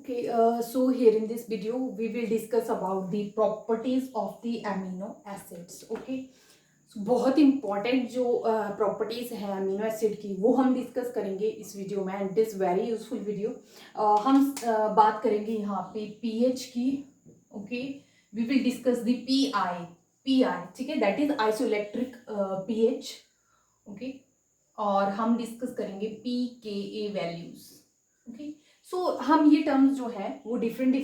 Okay, so here in this video we will discuss about the properties of the amino acids. Okay, so बहुत important जो properties है amino acid की वो हम discuss करेंगे इस वीडियो में and it is very useful video. हम बात करेंगे यहाँ पे pH की. Okay, we will discuss the PI ठीक है, that is isoelectric pH. Okay, और हम डिस्कस करेंगे pKa वैल्यूज. ओके, सो हम ये टर्म्स जो है वो डिफरेंट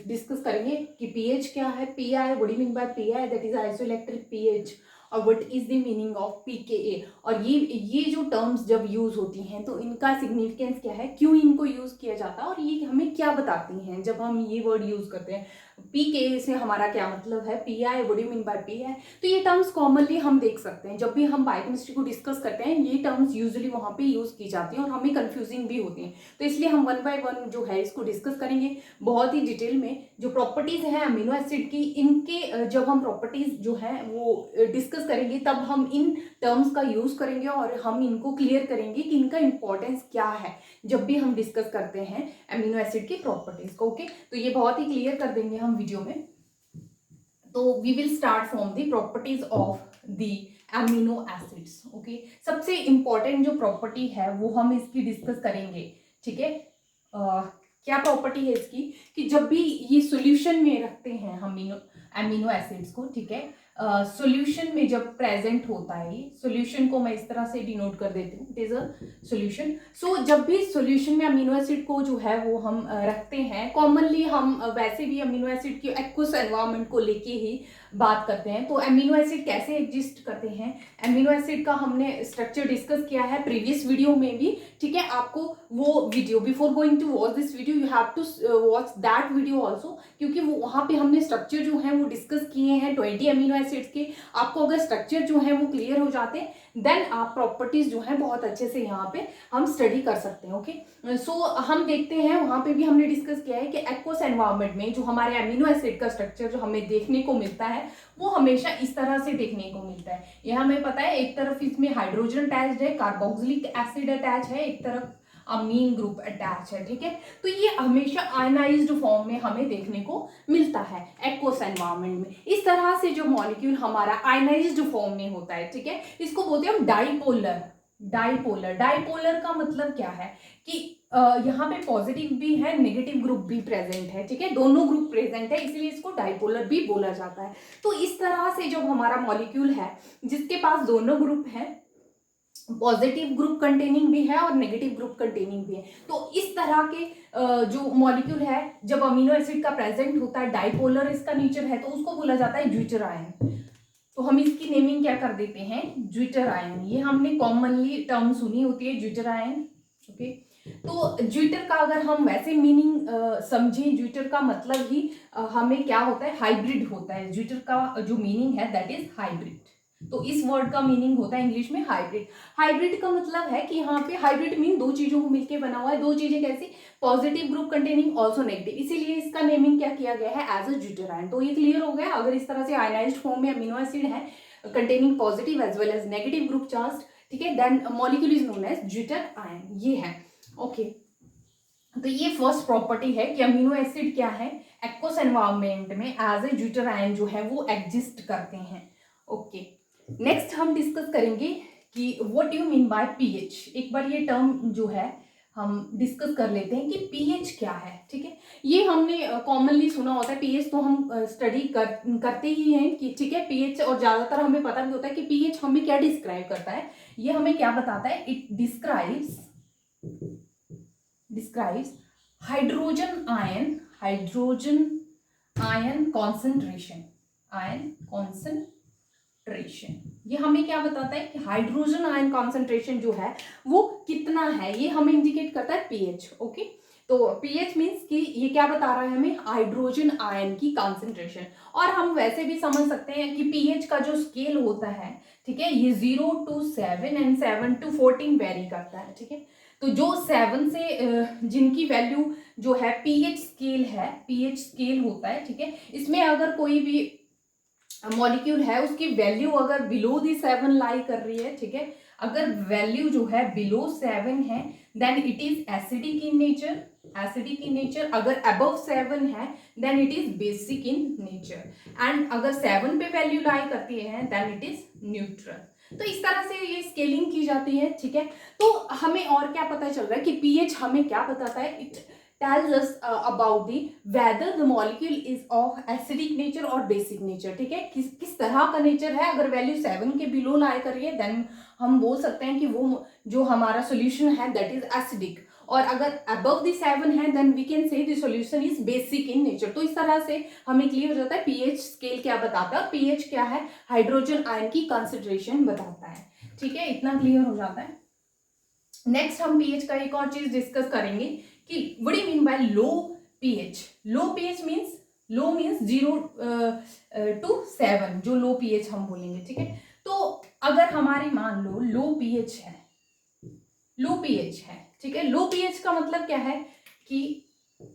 डिस्कस करेंगे कि पीएच क्या है, pI, what do you mean by pI, that is isoelectric pH, और what is the meaning of pKa. और ये जो टर्म्स जब यूज होती हैं तो इनका सिग्निफिकेंस क्या है, क्यों इनको यूज किया जाता है और ये हमें क्या बताती हैं जब हम ये वर्ड यूज करते हैं. पीके से हमारा क्या मतलब है, pI, what do you mean by pi. तो ये टर्म्स कॉमनली हम देख सकते हैं जब भी हम बायोकेमिस्ट्री को डिस्कस करते हैं, ये टर्म्स यूजुअली वहाँ पे यूज की जाती हैं और हमें कंफ्यूजिंग भी होती हैं. तो इसलिए हम वन बाय वन जो है इसको डिस्कस करेंगे बहुत ही डिटेल में. जो प्रॉपर्टीज हैं अमीनो एसिड की, इनके जब हम प्रॉपर्टीज जो है वो डिस्कस करेंगे तब हम इन टर्म्स का यूज करेंगे और हम इनको क्लियर करेंगे कि इनका इंपॉर्टेंस क्या है जब भी हम डिस्कस करते हैं अमीनो एसिड की प्रॉपर्टीज को. ओके, तो ये बहुत ही क्लियर कर देंगे हम वीडियो में. तो we will start from the properties of the amino acids. Okay, सबसे इंपॉर्टेंट जो प्रॉपर्टी है वो हम इसकी डिस्कस करेंगे. ठीक है, क्या प्रॉपर्टी है इसकी कि जब भी ये सॉल्यूशन में रखते हैं हम अमीनो एसिड्स को, ठीक है, सॉल्यूशन में जब प्रेजेंट होता है, सॉल्यूशन को मैं इस तरह से डिनोट कर देती हूँ, इट इज अ सॉल्यूशन. सो जब भी सॉल्यूशन में अमीनो एसिड को जो है वो हम रखते हैं, कॉमनली हम वैसे भी अमीनो एसिड की एक्वस एनवायरनमेंट को लेके ही बात करते हैं. तो अमीनो एसिड कैसे एग्जिस्ट करते हैं, अमीनो एसिड का हमने स्ट्रक्चर डिस्कस किया है प्रीवियस वीडियो में भी. ठीक है, आपको वो video, before going to watch this video you have to watch that video also, क्योंकि वो वहाँ पे हमने स्ट्रक्चर जो है वो डिस्कस किए हैं 20 अमीनो एसिड्स के. आपको अगर स्ट्रक्चर जो है वो क्लियर हो जाते हैं देन आप प्रॉपर्टीज जो है बहुत अच्छे से यहाँ पे हम स्टडी कर सकते हैं. ओके, सो हम देखते हैं वहाँ पे भी हमने डिस्कस किया है कि एक्वस एनवायरनमेंट में जो हमारे अमीनो एसिड का स्ट्रक्चर जो हमें देखने को मिलता है वो हमेशा इस तरह से देखने को मिलता है. ये हमें पता है एक तरफ इसमें हाइड्रोजन अटैच्ड है, कार्बोक्सिलिक एसिड अटैच है, एक तरफ अमीन ग्रुप अटैच है. ठीक है, तो ये हमेशा आयनाइज्ड फॉर्म में हमें देखने को मिलता है एक्वस एनवायरनमेंट में. इस तरह से जो मॉलिक्यूल हमारा आयनाइज्ड फॉर्म में होता है, ठीक है, इसको बोलते हैं हम डाइपोलर. डाइपोलर का मतलब क्या है कि यहाँ पे पॉजिटिव भी है, नेगेटिव ग्रुप भी प्रेजेंट है. ठीक है, दोनों ग्रुप प्रेजेंट है, इसलिए इसको डाइपोलर भी बोला जाता है. तो इस तरह से जब हमारा मॉलिक्यूल है जिसके पास दोनों ग्रुप है, पॉजिटिव ग्रुप कंटेनिंग भी है और नेगेटिव ग्रुप कंटेनिंग भी है, तो इस तरह के जो मॉलिक्यूल है जब अमीनो एसिड का प्रेजेंट होता है, डाइपोलर इसका नेचर है, तो उसको बोला जाता है ज्विटर आयन. तो हम इसकी नेमिंग क्या कर देते हैं, ज्विटर आयन. ये हमने कॉमनली टर्म सुनी होती है, ज्विटर आयन. ओके, तो ज्विटर का अगर हम वैसे मीनिंग समझें, ज्विटर का मतलब ही हमें क्या होता है, हाइब्रिड होता है. ज्विटर का जो मीनिंग है दैट इज हाइब्रिड. तो इस वर्ड का मीनिंग होता है इंग्लिश में हाइब्रिड. हाइब्रिड का मतलब है कि यहाँ पे हाइब्रिड मीन दो चीजों को मिलकर बना हुआ है. दो चीजें कैसी, positive group containing also negative, इसीलिए इसका नेमिंग क्या किया गया है, एज अ ज्विटर आयन. तो ये क्लियर हो गया. अगर इस तरह से आयनाइज्ड फॉर्म में अमीनो एसिड है containing positive as well as negative group charge, ठीक है, then molecule is known as zwitterion. ये है. ओके, तो ये फर्स्ट प्रॉपर्टी है कि अमीनो एसिड क्या है, एक्वस एनवायरनमेंट में एज ए ज्विटर आयन जो है वो एग्जिस्ट करते हैं. ओके, नेक्स्ट हम डिस्कस करेंगे कि what you mean bye pH. एक बार ये टर्म जो है हम डिस्कस कर लेते हैं कि पीएच क्या है. ठीक है, ये हमने कॉमनली सुना होता है पीएच, तो हम स्टडी करते ही हैं कि ठीक है पीएच, और ज्यादातर हमें पता भी होता है कि पीएच हमें क्या डिस्क्राइब करता है. ये हमें क्या बताता है, it describes hydrogen ion concentration. ये हमें क्या बताता है कि हाइड्रोजन आयन कॉन्सेंट्रेशन जो है वो कितना है, ये हमें इंडिकेट करता है पीएच. ओके, तो पीएच मीन्स कि ये क्या बता रहा है हमें, हाइड्रोजन आयन की कॉन्सेंट्रेशन. और हम वैसे भी समझ सकते हैं कि पीएच का जो स्केल होता है, ठीक है, ये 0 to 7 एंड 7 to 14 वेरी करता है. ठीक है, तो जो 7 से जिनकी वैल्यू जो है पीएच स्केल होता है, ठीक है, इसमें अगर कोई भी मॉलिक्यूल है उसकी वैल्यू अगर बिलो दी 7 लाई कर रही है, ठीक है, अगर वैल्यू जो है बिलो 7 है then it is acidic in nature. Acidic in nature, अगर अबव 7 है then it is basic in nature, and अगर 7 पे वैल्यू लाई करती है देन इट इज न्यूट्रल। तो इस तरह से ये स्केलिंग की जाती है, ठीक है। तो हमें और क्या पता चल रहा है कि पीएच हमें क्या बताता है, it tells us about the whether the molecule is of acidic nature or basic nature, ठीक है, किस तरह का नेचर है। अगर वैल्यू 7 के बिलो लाई करिए देन हम बोल सकते हैं कि वो जो हमारा सोल्यूशन है दैट इज एसिडिक, और अगर अबव द 7 है then we can say the solution is basic in nature. तो इस तरह से हमें क्लियर हो जाता है पीएच स्केल क्या बताता है, पीएच क्या है, हाइड्रोजन आयन की कंसंट्रेशन बताता है, ठीक है, इतना क्लियर हो जाता है। नेक्स्ट हम पीएच का एक और चीज डिस्कस करेंगे कि what do mean by low pH. Low pH means, low means 0 to 7, जो लो पीएच हम बोलेंगे, ठीक है। तो अगर हमारी मान लो लो पीएच है, लो पीएच है, ठीक है, लो पीएच का मतलब क्या है कि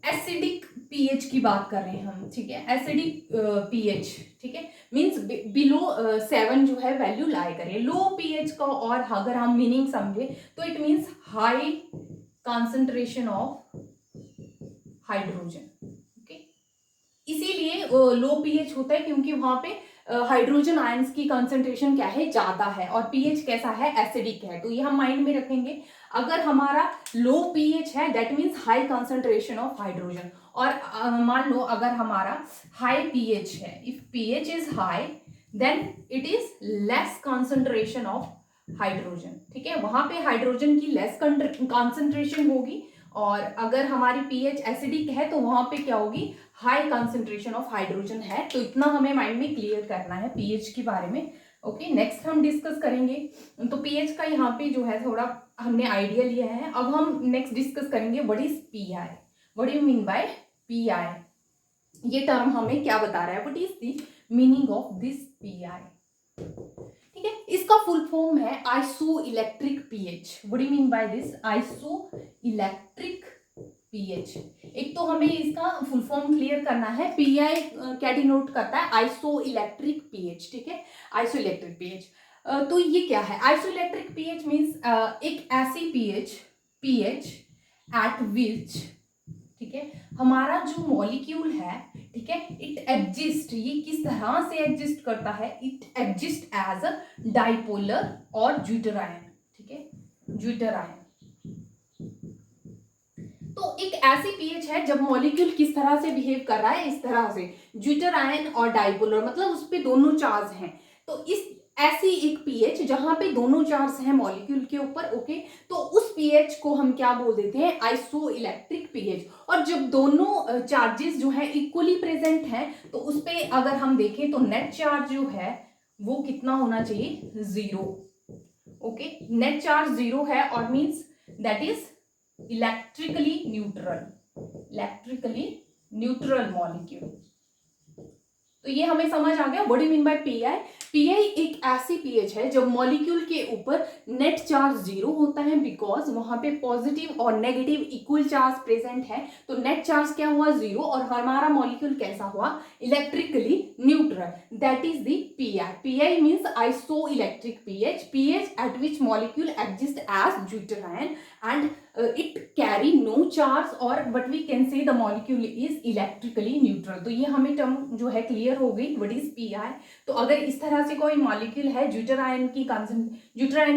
एसिडिक पीएच की बात कर रहे हैं हम, ठीक है, एसिडिक पीएच, ठीक है, मींस बिलो 7 जो है वैल्यू लाई करें। लो पीएच का और अगर हम मीनिंग समझे तो it means high concentration of hydrogen, okay. इसीलिए लो पीएच होता है क्योंकि वहां पे हाइड्रोजन आयंस की कंसंट्रेशन क्या है, ज्यादा है, और पीएच कैसा है, एसिडिक है। तो ये हम माइंड में रखेंगे। अगर हमारा लो पीएच है that means high concentration of hydrogen, और मान लो अगर हमारा हाई पीएच है, if pH is high then it is less concentration of hydrogen, ठीक है, वहां पे हाइड्रोजन की लेस कंसंट्रेशन होगी, और अगर हमारी पीएच एसिडिक है तो वहां पे क्या होगी, हाई कंसंट्रेशन ऑफ हाइड्रोजन है। तो इतना हमें माइंड में क्लियर करना है पीएच के बारे में, ओके। नेक्स्ट हम डिस्कस करेंगे, तो पीएच का यहाँ पे जो है थोड़ा हमने आइडिया लिया है। अब हम नेक्स्ट डिस्कस करेंगे what is pi, what do you mean by pi, ये टर्म हमें क्या बता रहा है, what is the meaning of this pi, ठीक है। इसका फुल फॉर्म है iso electric pH. What do mean by this iso electric pH. एक तो हमें इसका फुल फॉर्म क्लियर करना है, पीआई क्या डिनोट करता है, आइसो इलेक्ट्रिक पीएच, ठीक है, आइसो इलेक्ट्रिक पीएच। तो ये क्या है, आइसो इलेक्ट्रिक पीएच मींस एक ऐसी पीएच एट विच, ठीक है, हमारा जो मॉलिक्यूल है, ठीक है, इट एग्जिस्ट, ये किस तरह से एग्जिस्ट करता है, it exist as a dipolar और ज्विटर आयन, ठीक है, ज्विटर आयन। तो एक ऐसी पीएच है जब मॉलिक्यूल किस तरह से बिहेव कर रहा है, इस तरह से ज्विटर आयन और डाइपोलर, मतलब उस पे दोनों चार्ज हैं। तो इस ऐसी एक पीएच जहां पे दोनों चार्ज हैं मॉलिक्यूल के ऊपर, ओके, तो उस पीएच को हम क्या बोल देते हैं, आइसो इलेक्ट्रिक पीएच। और जब दोनों चार्जेस जो है इक्वली प्रेजेंट हैं तो उस पे अगर हम देखें तो नेट चार्ज जो है वो कितना होना चाहिए, 0, ओके, नेट चार्ज 0 है, और means that is electrically neutral molecule. तो ये हमें समझ आ गया what do you mean by pi. Pi एक ऐसी पीएच है जब मॉलिक्यूल के ऊपर नेट चार्ज 0 होता है, बिकॉज वहां पे पॉजिटिव और नेगेटिव इक्वल चार्ज प्रेजेंट है। तो नेट चार्ज क्या हुआ, 0, और हमारा मॉलिक्यूल कैसा हुआ, electrically neutral, that is the pI. PI means isoelectric pH at which molecule exist as zwitterion and it carry no charge, or but we can say the molecule is electrically neutral। तो ये हमें term जो है clear हो गई, what is PI। तो अगर इस तरह से कोई मॉलिक्यूल है ज्विटर आयन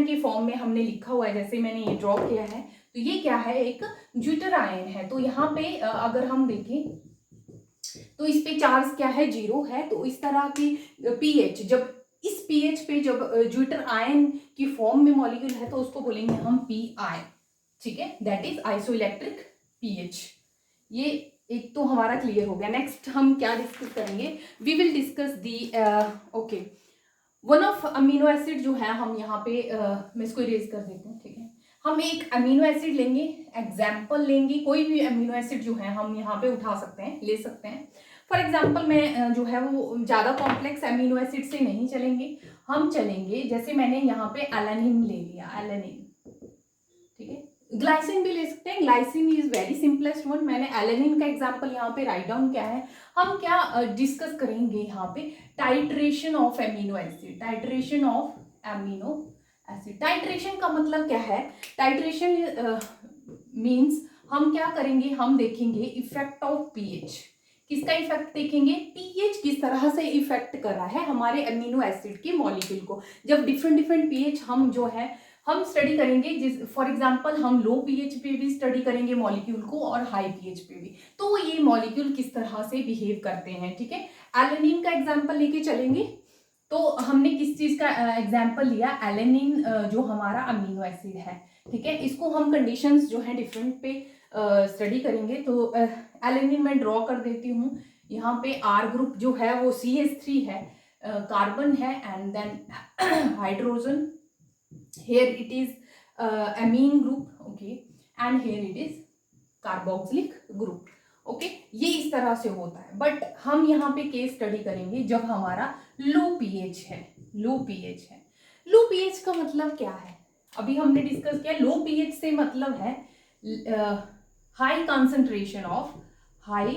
की फॉर्म में हमने लिखा हुआ है, जैसे मैंने ये ड्रॉ किया है, तो ये क्या है, एक ज्विटर आयन है। तो यहाँ पे अगर हम देखें तो इस पे चार्ज क्या है, 0 है। तो इस तरह की पीएच, जब इस पीएच पे जब ज्विटर आयन की फॉर्म में मॉलिक्यूल है तो उसको बोलेंगे हम पीआई, ठीक है, दैट इज आइसोइलेक्ट्रिक पीएच। ये एक तो हमारा क्लियर हो गया। नेक्स्ट हम क्या डिस्कस करेंगे, we will discuss the okay one of amino acid जो है, हम यहाँ पे मैं इसको इरेज कर देती हूँ, ठीक है। हम एक अमीनो एसिड लेंगे, एग्जाम्पल लेंगे, कोई भी अमीनो एसिड जो है हम यहाँ पे उठा सकते हैं, ले सकते हैं। फॉर एग्जाम्पल मैं जो है वो ज़्यादा कॉम्प्लेक्स अमीनो एसिड से नहीं चलेंगे, हम चलेंगे जैसे मैंने यहाँ पे एलानिन ले लिया, एलानिन, ठीक है, ग्लाइसिन भी ले सकते हैं, glycine is very simplest one. मैंने एलेनिन का एग्जांपल यहाँ पे राइट डाउन किया है। हम क्या डिस्कस करेंगे यहाँ पे, titration of amino acid, titration of amino acid. Titration का मतलब क्या है, टाइट्रेशन मींस हम क्या करेंगे, हम देखेंगे इफेक्ट ऑफ पीएच। किसका इफेक्ट देखेंगे, पीएच किस तरह से इफेक्ट कर रहा है हमारे अमीनो एसिड के मॉलिक्यूल को। जब डिफरेंट डिफरेंट पीएच हम जो है हम स्टडी करेंगे, जिस फॉर एग्जांपल हम लो पीएच पे भी स्टडी करेंगे मॉलिक्यूल को और हाई पीएच पे भी, तो ये मॉलिक्यूल किस तरह से बिहेव करते हैं। ठीक है, एलेनिन का एग्जांपल लेके चलेंगे। तो हमने किस चीज का एग्जांपल लिया, एलेनिन जो हमारा अमीनो एसिड है। ठीक है, इसको हम कंडीशंस जो है डिफरेंट पे स्टडी करेंगे। तो एलेनिन मैं ड्रॉ कर देती हूँ। यहाँ पे आर ग्रुप जो है वो CH3 है, कार्बन है, and then hydrogen, here it is amine group, okay, and here it is carboxylic group, okay। ये इस तरह से होता है, बट हम यहाँ पे केस स्टडी करेंगे जब हमारा लो पीएच है। लो पीएच है, लो पीएच का मतलब क्या है, अभी हमने डिस्कस किया। लो पीएच से मतलब है high concentration of, high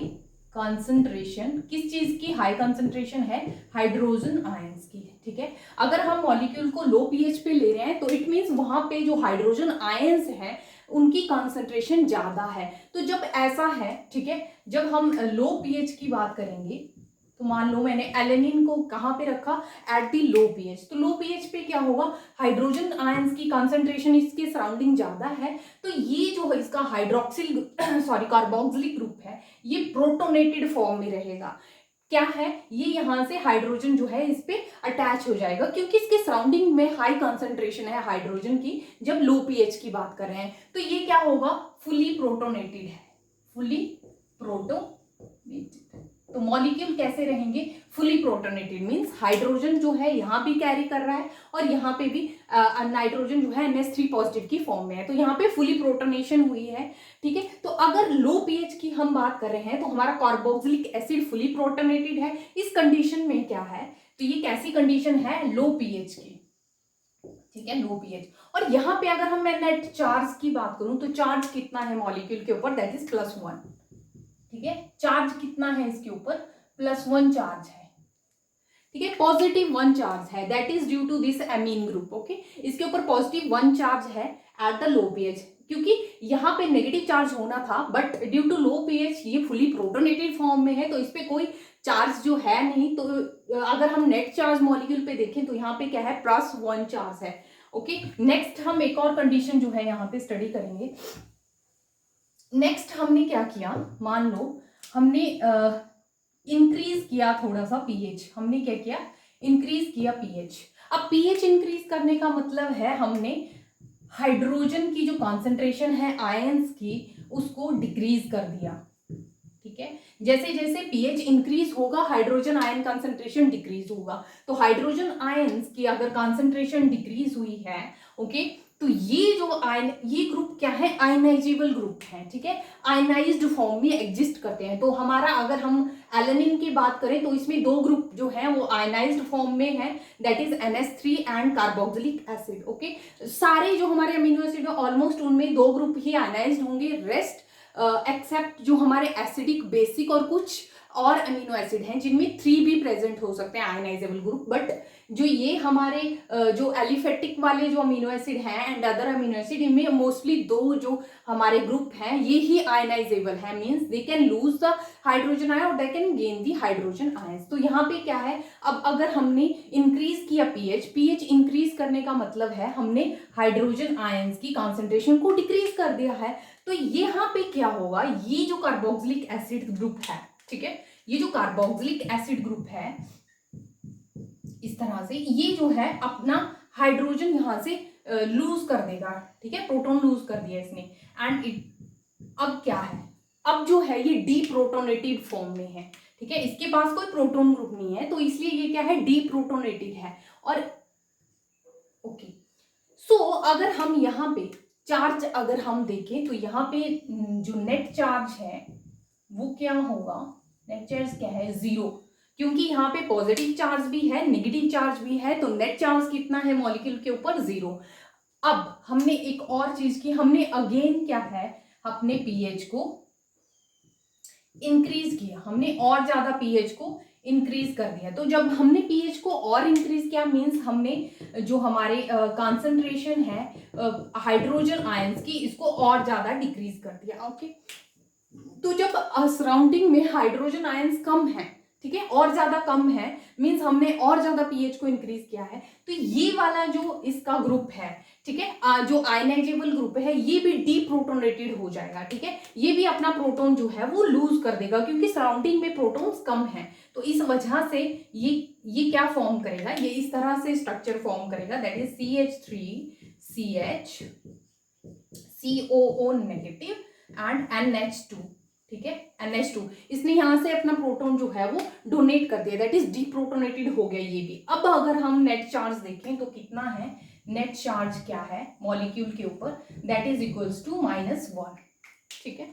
concentration किस चीज की, हाई कंसंट्रेशन है हाइड्रोजन आयंस की। ठीक है, अगर हम मॉलिक्यूल को लो पीएच पे ले रहे हैं तो इट मींस वहां पे जो हाइड्रोजन आयंस हैं उनकी कंसंट्रेशन ज्यादा है। तो जब ऐसा है, ठीक है, जब हम लो पीएच की बात करेंगे, तो मान लो मैंने एलेनिन को कहाँ पे रखा, एट दी लो पीएच। तो लो पीएच पे क्या होगा, हाइड्रोजन आयंस की कंसंट्रेशन इसके सराउंडिंग ज्यादा है, तो ये जो है इसका हाइड्रोक्सिल कार्बोक्सिलिक ग्रुप है, ये प्रोटोनेटेड फॉर्म में रहेगा। क्या है ये, यहाँ से हाइड्रोजन जो है इस पे अटैच हो जाएगा, क्योंकि इसके सराउंडिंग में हाई कंसंट्रेशन है हाइड्रोजन की जब लो पीएच की बात कर रहे हैं। तो ये क्या होगा, फुली प्रोटोनेटेड है, फुली प्रोटोनेटेड। तो मॉलिक्यूल कैसे रहेंगे, फुली प्रोटोनेटेड मींस हाइड्रोजन जो है यहाँ भी कैरी कर रहा है और यहाँ पे भी नाइट्रोजन जो है NH3 पॉजिटिव की फॉर्म में है, तो यहाँ पे फुली प्रोटोनेशन हुई है। ठीक है, तो अगर लो पीएच की हम बात कर रहे हैं तो हमारा कार्बोक्सिलिक एसिड फुली प्रोटोनेटेड है। इस कंडीशन में क्या है, तो ये कैसी कंडीशन है, लो पीएच की। ठीक है, लो पीएच। और यहाँ पे अगर हम मैं नेट चार्ज की बात करूं तो चार्ज कितना है मॉलिक्यूल के ऊपर, दैट इज +1। ठीक है, चार्ज कितना है इसके ऊपर, +1 चार्ज है। ठीक है, +1 चार्ज है, that is due to this amine group. Okay, इसके ऊपर +1 चार्ज है एट द लो पीएच, क्योंकि यहाँ पे नेगेटिव चार्ज होना था, but due to low pH ये फुली प्रोटोनेटेड फॉर्म में है, तो इस पे कोई चार्ज जो है नहीं। तो अगर हम नेट चार्ज मॉलिक्यूल पे देखें तो यहाँ पे क्या है, +1 चार्ज है। ओके, नेक्स्ट हम एक और कंडीशन जो है यहाँ पे स्टडी करेंगे। नेक्स्ट हमने क्या किया, मान लो हमने इंक्रीज किया थोड़ा सा पीएच, हमने क्या किया, इंक्रीज किया पीएच। अब पीएच इंक्रीज करने का मतलब है हमने हाइड्रोजन की जो कॉन्सेंट्रेशन है आयंस की उसको डिक्रीज कर दिया। ठीक है, जैसे जैसे पीएच इंक्रीज होगा हाइड्रोजन आयन कॉन्सेंट्रेशन डिक्रीज होगा। तो हाइड्रोजन आयंस की अगर कॉन्सेंट्रेशन डिक्रीज हुई है, ओके, तो ये जो आयन, ये ग्रुप क्या है, आयनाइजेबल ग्रुप है। ठीक है, आयनाइज्ड फॉर्म में एग्जिस्ट करते हैं। तो हमारा अगर हम एलेनिन की बात करें तो इसमें 2 ग्रुप जो है वो आयनाइज्ड फॉर्म में है, that is NH3 and carboxylic acid. Okay, सारे जो हमारे अमीनो एसिड है ऑलमोस्ट उनमें 2 ग्रुप ही आयनाइज्ड होंगे, रेस्ट एक्सेप्ट जो हमारे एसिडिक, बेसिक और कुछ और अमीनो एसिड हैं जिनमें 3 भी प्रेजेंट हो सकते हैं आयनाइजेबल ग्रुप। बट जो ये हमारे जो एलिफेटिक वाले जो अमीनो एसिड हैं एंड अदर अमीनो एसिड, इनमें मोस्टली 2 जो हमारे ग्रुप हैं ये ही आयनाइजेबल है, means they can lose the hydrogen ion और they can gain the hydrogen ions. तो यहाँ पे क्या है, अब अगर हमने इंक्रीज किया पीएच इंक्रीज करने का मतलब है हमने हाइड्रोजन आयंस की कॉन्सेंट्रेशन को डिक्रीज कर दिया है। तो यहाँ पे क्या होगा, ये जो कार्बोक्सिलिक एसिड ग्रुप है, ठीक है, ये जो कार्बोक्सिलिक एसिड ग्रुप है इस तरह से ये जो है अपना हाइड्रोजन यहां से लूज कर देगा। ठीक है, प्रोटॉन लूज कर दिया इसने, एंड अब क्या है, अब जो है ये डीप्रोटोनेटेड फॉर्म में है। ठीक है, इसके पास कोई प्रोटॉन ग्रुप नहीं है, तो इसलिए ये क्या है, डीप्रोटोनेटेड है। और ओके, सो अगर हम यहाँ पे चार्ज अगर हम देखें तो यहाँ पे जो नेट चार्ज है वो क्या होगा, नेट चार्ज क्या है, 0, क्योंकि यहाँ पे पॉजिटिव चार्ज भी है नेगेटिव चार्ज भी है, तो नेट चार्ज कितना है मॉलिक्यूल के ऊपर, 0। अब हमने एक और चीज की, हमने अगेन क्या है, अपने पीएच को इंक्रीज किया, हमने और ज्यादा पीएच को इंक्रीज कर दिया। तो जब हमने पीएच को और इंक्रीज किया मीन्स हमने जो हमारे कंसंट्रेशन है हाइड्रोजन आयंस की इसको और ज्यादा डिक्रीज कर दिया। ओके, तो जब सराउंडिंग में हाइड्रोजन आयंस कम है, ठीक है, और ज्यादा कम है मींस हमने और ज्यादा पीएच को इंक्रीज किया है, तो ये वाला जो इसका ग्रुप है, ठीक है, जो आयनाइजेबल ग्रुप है ये भी डीप्रोटोनेटेड हो जाएगा। ठीक है, ये भी अपना प्रोटॉन जो है वो लूज कर देगा क्योंकि सराउंडिंग में प्रोटॉन्स कम है। तो इस वजह से ये क्या फॉर्म करेगा, ये इस तरह से स्ट्रक्चर फॉर्म करेगा, that is CH3CH COO negative and NH2। ठीक है, NH2 इसने यहां से अपना प्रोटॉन जो है वो डोनेट कर दिया, दैट इज डीप्रोटोनेटेड हो गया ये भी। अब अगर हम नेट चार्ज देखें तो कितना है, नेट चार्ज क्या है मॉलिक्यूल के ऊपर, दैट इज इक्वल्स टू -1। ठीक है,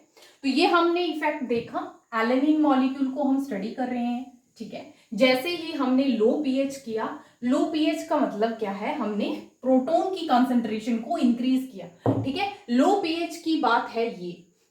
तो ये हमने इफेक्ट देखा, एलेनिन मॉलिक्यूल को हम स्टडी कर रहे हैं। ठीक है, जैसे ही हमने लो पीएच किया, लो पीएच का मतलब क्या है, हमने प्रोटॉन की कंसंट्रेशन को इंक्रीज किया। ठीक है, लो पीएच की बात है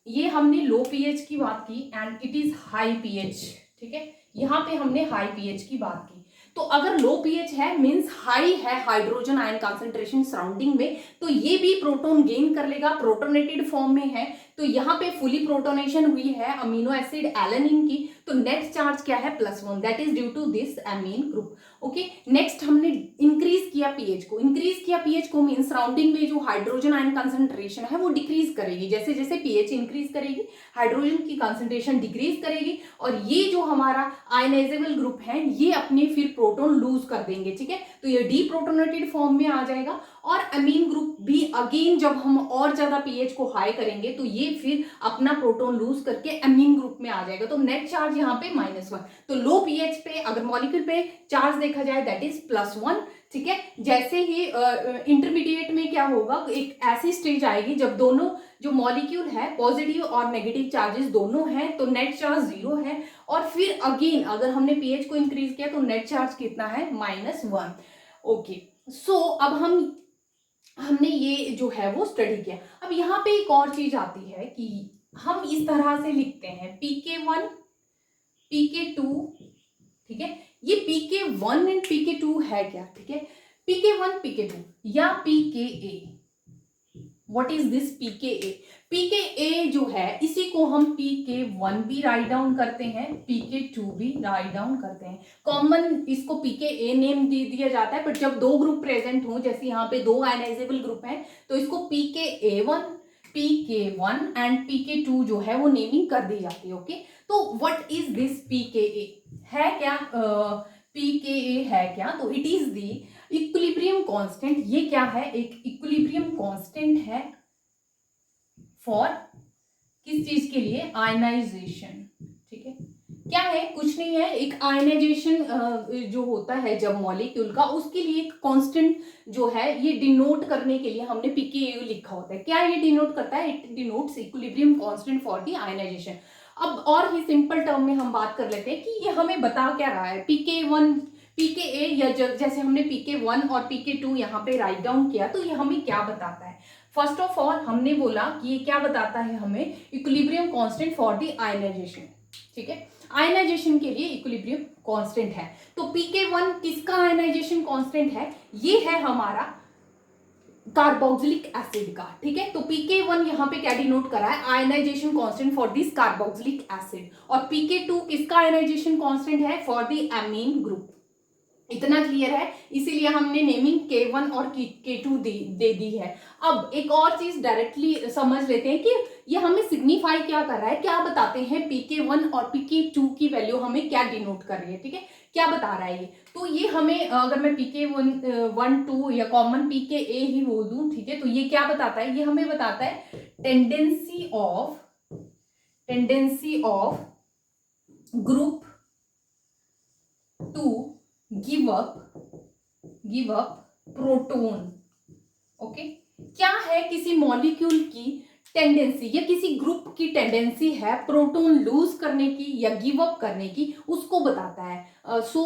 ये हमने लो पीएच की बात की and it is high pH. ठीक है, यहाँ पे हमने हाई पीएच की बात की। तो अगर लो पीएच है मींस हाई है हाइड्रोजन आयन कंसंट्रेशन सराउंडिंग में, तो ये भी प्रोटॉन गेन कर लेगा, प्रोटोनेटेड फॉर्म में है। तो यहाँ पे फुली प्रोटोनेशन हुई है अमीनो एसिड एलेनिन की, तो नेट चार्ज क्या है +1, that is due to this amine group. Okay, next हमने इंक्रीज किया पीएच को मीन सराउंडिंग में जो हाइड्रोजन आयन कंसंट्रेशन है वो डिक्रीज करेगी, जैसे जैसे पीएच इंक्रीज करेगी हाइड्रोजन की कंसंट्रेशन डिक्रीज करेगी, और ये जो हमारा आयनाइजेबल ग्रुप है ये अपने फिर प्रोटॉन लूज कर देंगे। ठीक है, तो ये डीप्रोटोनेटेड फॉर्म में आ जाएगा, और अमीन ग्रुप भी अगेन जब हम और ज्यादा पीएच को हाई करेंगे तो ये फिर अपना प्रोटॉन लूज करके अमीन ग्रुप में आ जाएगा। तो नेट चार्ज यहाँ पे -1। तो लो पीएच पे अगर मॉलिक्यूल पे चार्ज देखा जाए दैट इज +1। ठीक है, जैसे ही इंटरमीडिएट में क्या होगा, एक ऐसी स्टेज आएगी जब दोनों जो मॉलिक्यूल है पॉजिटिव और नेगेटिव चार्जेस दोनों हैं, तो नेट चार्ज 0 है, और फिर अगेन अगर हमने पीएच को इंक्रीज किया तो नेट चार्ज कितना है, -1। ओके, सो अब हमने ये जो है वो स्टडी किया। अब यहाँ पे एक और चीज आती है कि हम इस तरह से लिखते हैं pK1 pK2। ठीक है, ये pK1 एंड pK2 है क्या, ठीक है, pK1 pK2 या pKa, what is this pKa जो है इसी को हम pK1 भी राइट डाउन करते हैं, pK2 भी राइट डाउन करते हैं। कॉमन इसको pKa नेम दे दिया जाता है, बट जब दो ग्रुप प्रेजेंट हो, जैसे यहाँ पे दो आयनाइजेबल ग्रुप हैं, तो इसको pK1 एंड pK2 जो है वो नेमिंग कर दी जाती है। ओके, तो व्हाट इज दिस pKa है क्या, pKa है क्या, तो it is the equilibrium constant. ये क्या है, एक इक्विलिब्रियम कांस्टेंट है फॉर किस चीज के लिए, आयनाइजेशन। ठीक है, क्या है, कुछ नहीं है, एक आयनाइजेशन जो होता है जब मॉलिक्यूल का, उसके लिए एक कांस्टेंट जो है ये डिनोट करने के लिए हमने pKa लिखा होता है। क्या ये डिनोट करता है, it denotes equilibrium constant for the ionization. अब और ही सिंपल टर्म में हम बात कर लेते हैं कि ये हमें बता क्या रहा है, pKa या जैसे हमने pK1 और pK2 यहाँ पे राइट डाउन किया, तो ये हमें क्या बताता है। फर्स्ट ऑफ ऑल हमने बोला कि ये क्या बताता है हमें, equilibrium constant for the ionization. ठीक है, आयनाइजेशन के लिए इक्विलिब्रियम कांस्टेंट है। तो pK1 किसका आयनाइजेशन कांस्टेंट है, ये है हमारा कार्बोक्सिलिक एसिड का। ठीक है, तो pK1 यहाँ पे क्या डिनोट करा है, ionization constant for this carboxylic acid, और pK2 किसका आयनाइजेशन कांस्टेंट है, फॉर द एमीन ग्रुप। इतना क्लियर है, इसीलिए हमने नेमिंग K1 और K2 दे दी है। अब एक और चीज डायरेक्टली समझ लेते हैं कि ये हमें सिग्निफाई क्या कर रहा है, क्या बताते हैं pK1 और pK2 की वैल्यू हमें क्या डिनोट कर रही है। ठीक है, क्या बता रहा है ये, तो ये हमें अगर मैं pK1 2 या कॉमन pKa ही बोल दूं, ठीक है, तो ये क्या बताता है, ये हमें बताता है tendency of group to give up proton. Okay, क्या है, किसी मॉलिक्यूल की टेंडेंसी या किसी ग्रुप की टेंडेंसी है प्रोटोन लूज करने की या गिव अप करने की, उसको बताता है। सो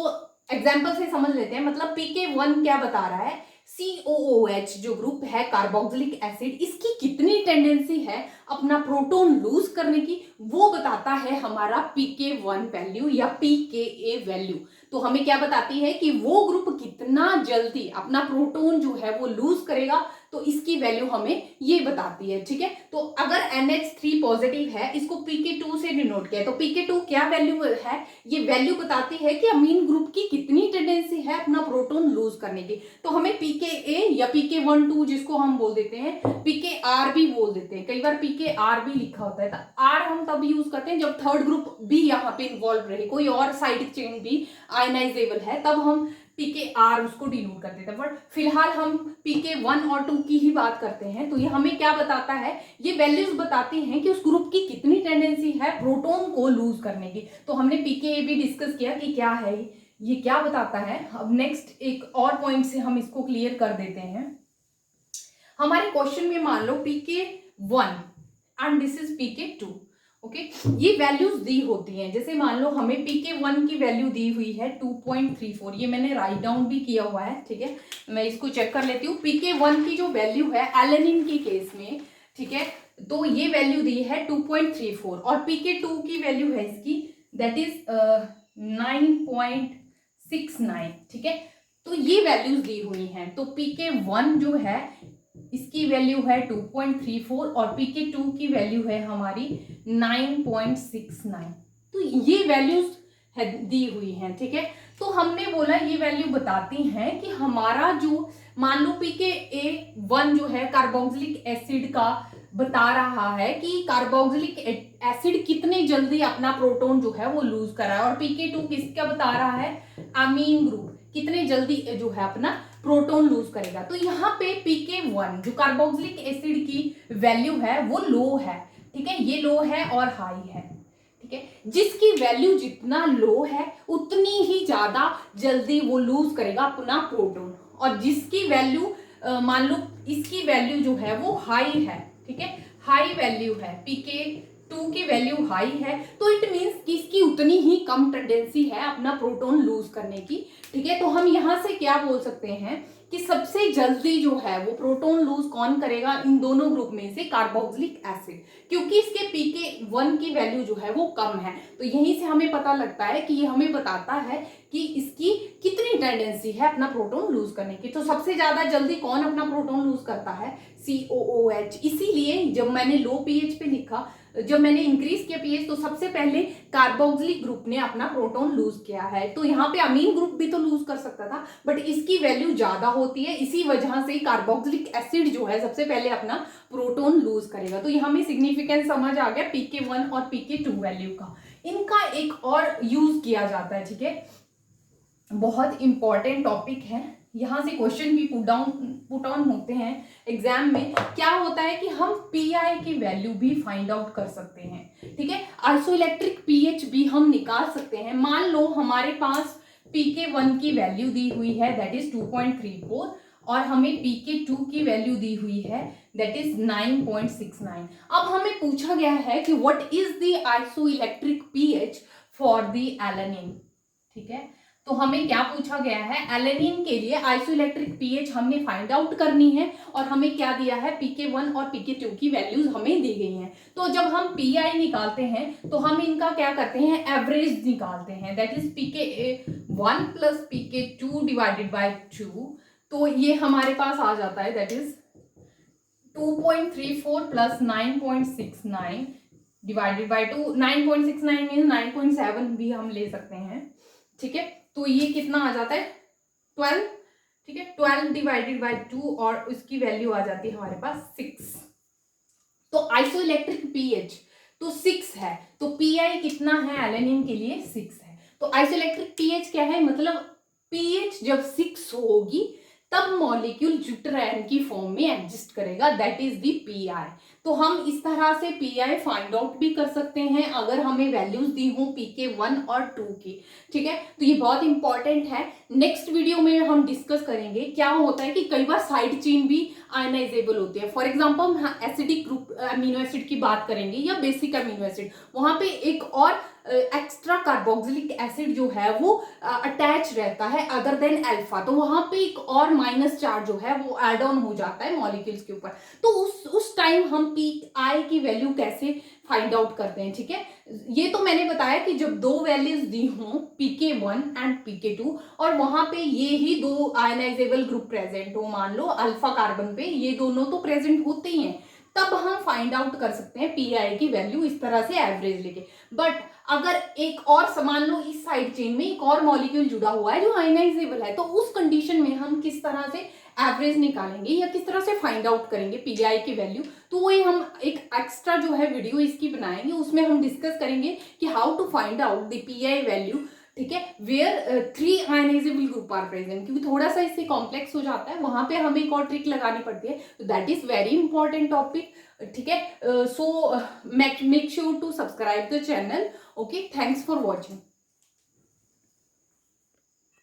एग्जाम्पल से समझ लेते हैं, मतलब pK1 क्या बता रहा है, COOH जो ग्रुप है कार्बोक्सिलिक एसिड, इसकी कितनी टेंडेंसी है अपना प्रोटॉन लूज करने की, वो बताता है हमारा pK1 वैल्यू या pKa वैल्यू। तो हमें क्या बताती है कि वो ग्रुप कितना जल्दी अपना प्रोटॉन जो है वो लूज करेगा, तो इसकी वैल्यू हमें ये बताती है। ठीक है, तो अगर NH3 पॉजिटिव है, इसको pK2 से डिनोट किया है, तो pK2 क्या वैल्यू है, ये वैल्यू बताती है कि अमीन ग्रुप की कितनी टेंडेंसी है अपना प्रोटॉन लूज करने की। तो हमें pKa या pK1 2 जिसको हम बोल देते हैं, pKr भी बोल देते हैं, कई बार pKr भी लिखा होता है, तो R हम तब यूज करते हैं जब थर्ड ग्रुप भी यहाँ पे इन्वॉल्व रहे, कोई और साइड चेन भी आयनाइजेबल है, तब हम pKr उसको डिनोट कर देते हैं। बट फिलहाल हम pK1 और 2 की ही बात करते हैं। तो ये हमें क्या बताता है, ये वैल्यूज बताती हैं कि उस ग्रुप की कितनी टेंडेंसी है प्रोटॉन को लूज करने की। तो हमने pKa भी डिस्कस किया कि क्या है, ये क्या बताता है। अब नेक्स्ट एक और पॉइंट से हम इसको क्लियर कर देते हैं। हमारे क्वेश्चन में मान लो pK1 and this is pK2, okay, ये वैल्यूज दी होती हैं। जैसे मान लो हमें pK1 की वैल्यू दी हुई है 2.34, ये मैंने राइट डाउन भी किया हुआ है। ठीक है, मैं इसको चेक कर लेती हूँ। pK1 की जो वैल्यू है एलेनिन की केस में, ठीक है, तो ये वैल्यू दी है 2.34 और pK2 की वैल्यू है इसकी दैट इज 9.69। ठीक है, तो ये वैल्यूज दी हुई हैं। तो pK1 जो है इसकी वैल्यू है 2.34 और pK2 की वैल्यू है हमारी 9.69। तो ये वैल्यूज दी हुई हैं। ठीक है, तो हमने बोला ये वैल्यू बताती हैं कि हमारा जो मान लो pKa1 जो है कार्बोक्सिलिक एसिड का बता रहा है कि कार्बोक्सिलिक एसिड कितने जल्दी अपना प्रोटॉन जो है वो लूज कर रहा है, और pK2 किसका बता रहा है, अमीन ग्रुप कितने जल्दी जो है अपना प्रोटॉन लूज करेगा। तो यहाँ पे pK1 जो कार्बोक्सिलिक एसिड की वैल्यू है वो लो है। ठीक है, ये लो है और हाई है। ठीक है, जिसकी वैल्यू जितना लो है उतनी ही ज्यादा जल्दी वो लूज करेगा अपना प्रोटॉन, और जिसकी वैल्यू मान लो इसकी वैल्यू जो है वो हाई है। ठीक है, हाई वैल्यू है, pK2 की वैल्यू हाई है, तो इट मींस कि इसकी उतनी ही कम टेंडेंसी है अपना प्रोटॉन लूज करने की। ठीक है, तो हम यहां से क्या बोल सकते हैं कि सबसे जल्दी जो है वो प्रोटॉन लूज कौन करेगा इन दोनों ग्रुप में से, कार्बोक्सिलिक एसिड, क्योंकि इसके pK1 की वैल्यू जो है वो कम है। तो यहीं से हमें पता लगता है कि ये हमें बताता है कि इसकी कितनी टेंडेंसी है अपना प्रोटॉन लूज करने की। तो सबसे ज्यादा जल्दी कौन अपना प्रोटॉन लूज करता है, COOH। इसीलिए जब मैंने लो पीएच पे लिखा, जब मैंने इंक्रीज किया पीएच, तो सबसे पहले कार्बोक्सिलिक ग्रुप ने अपना प्रोटॉन लूज किया है। तो यहाँ पे अमीन ग्रुप भी तो लूज कर सकता था, बट इसकी वैल्यू ज्यादा होती है, इसी वजह से कार्बोक्सिलिक एसिड जो है सबसे पहले अपना प्रोटॉन लूज करेगा। तो यहाँ में सिग्निफिकेंस समझ आ गया pK1 और pK2 वैल्यू का। इनका एक और यूज किया जाता है। ठीक है, बहुत इंपॉर्टेंट टॉपिक है, यहाँ से क्वेश्चन भी पुट ऑन होते हैं एग्जाम में। क्या होता है कि हम पीआई की वैल्यू भी फाइंड आउट कर सकते हैं। ठीक है, आइसोइलेक्ट्रिक पीएच भी हम निकाल सकते हैं। मान लो हमारे पास pK1 की वैल्यू दी हुई है दैट इज 2.34 और हमें pK2 की वैल्यू दी हुई है दैट इज 9.69। अब हमें पूछा गया है कि what is the isoelectric pH for the alanine. ठीक है, तो हमें क्या पूछा गया है, एलेनिन के लिए आइसोइलेक्ट्रिक पीएच हमने फाइंड आउट करनी है, और हमें क्या दिया है, pK1 और pK2 की वैल्यूज हमें दी गई हैं। तो जब हम पीआई निकालते हैं तो हम इनका क्या करते हैं, एवरेज निकालते हैं that is pK1 plus pK2 divided by 2। तो ये हमारे पास आ जाता है that is 2.34 plus 9.69 divided by 2। 9.69 mean 9.7 भी हम ले सकते हैं। ठीक है, तो ये कितना आ जाता है 12। ठीक है, 12 डिवाइडेड बाय 2 और उसकी वैल्यू आ जाती है हमारे पास 6। तो आइसोइलेक्ट्रिक पीएच तो 6 है, तो पीआई कितना है एलेनिन के लिए 6 है। तो आइसोइलेक्ट्रिक पीएच क्या है, मतलब पीएच जब 6 होगी तब मॉलिक्यूल ड्यूटेरान की फॉर्म में एग्जिस्ट करेगा दैट इज दी पीआई। तो हम इस तरह से पीआई फाइंड आउट भी कर सकते हैं अगर हमें वैल्यूज दी हो pk1 और 2 की। ठीक है, तो ये बहुत इंपॉर्टेंट है। नेक्स्ट वीडियो में हम डिस्कस करेंगे क्या होता है कि कई बार साइड चेन भी आयनाइजेबल होती है। फॉर एग्जांपल हम एसिडिक ग्रुप अमीनो एसिड की बात करेंगे या बेसिक अमीनो एसिड, वहां पे एक और एक्स्ट्रा कार्बोक्सिलिक एसिड जो है वो अटैच रहता है अदर देन अल्फा, तो वहां पे एक और माइनस चार्ज जो है वो एड ऑन हो जाता है मॉलिक्यूल्स के ऊपर। तो उस टाइम हम पी आई की वैल्यू कैसे फाइंड आउट करते हैं। ठीक है, ये तो मैंने बताया कि जब दो वैल्यूज दी हों pk1 एंड pk2 और वहां पे ये ही दो आयनाइजेबल ग्रुप प्रेजेंट हो, मान लो अल्फा कार्बन पे ये दोनों तो प्रेजेंट होते ही हैं, तब हम फाइंड आउट कर सकते हैं पीआई की वैल्यू इस तरह से एवरेज लेके। बट अगर एक और मान लो इस साइड चेन में एक और मॉलिक्यूल जुड़ा हुआ है जो आयनाइजेबल है, तो उस कंडीशन में हम किस तरह से एवरेज निकालेंगे या किस तरह से फाइंड आउट करेंगे पीआई की वैल्यू, तो वही हम एक एक्स्ट्रा जो है वीडियो इसकी बनाएंगे, उसमें हम डिस्कस करेंगे कि how to find out the pI value. ठीक है, where 3 ionizable group are present, क्योंकि थोड़ा सा इससे कॉम्प्लेक्स हो जाता है, वहां पे हमें एक और ट्रिक लगानी पड़ती है, तो that is very important topic. ठीक है, so make sure to subscribe the channel. Okay, thanks for watching.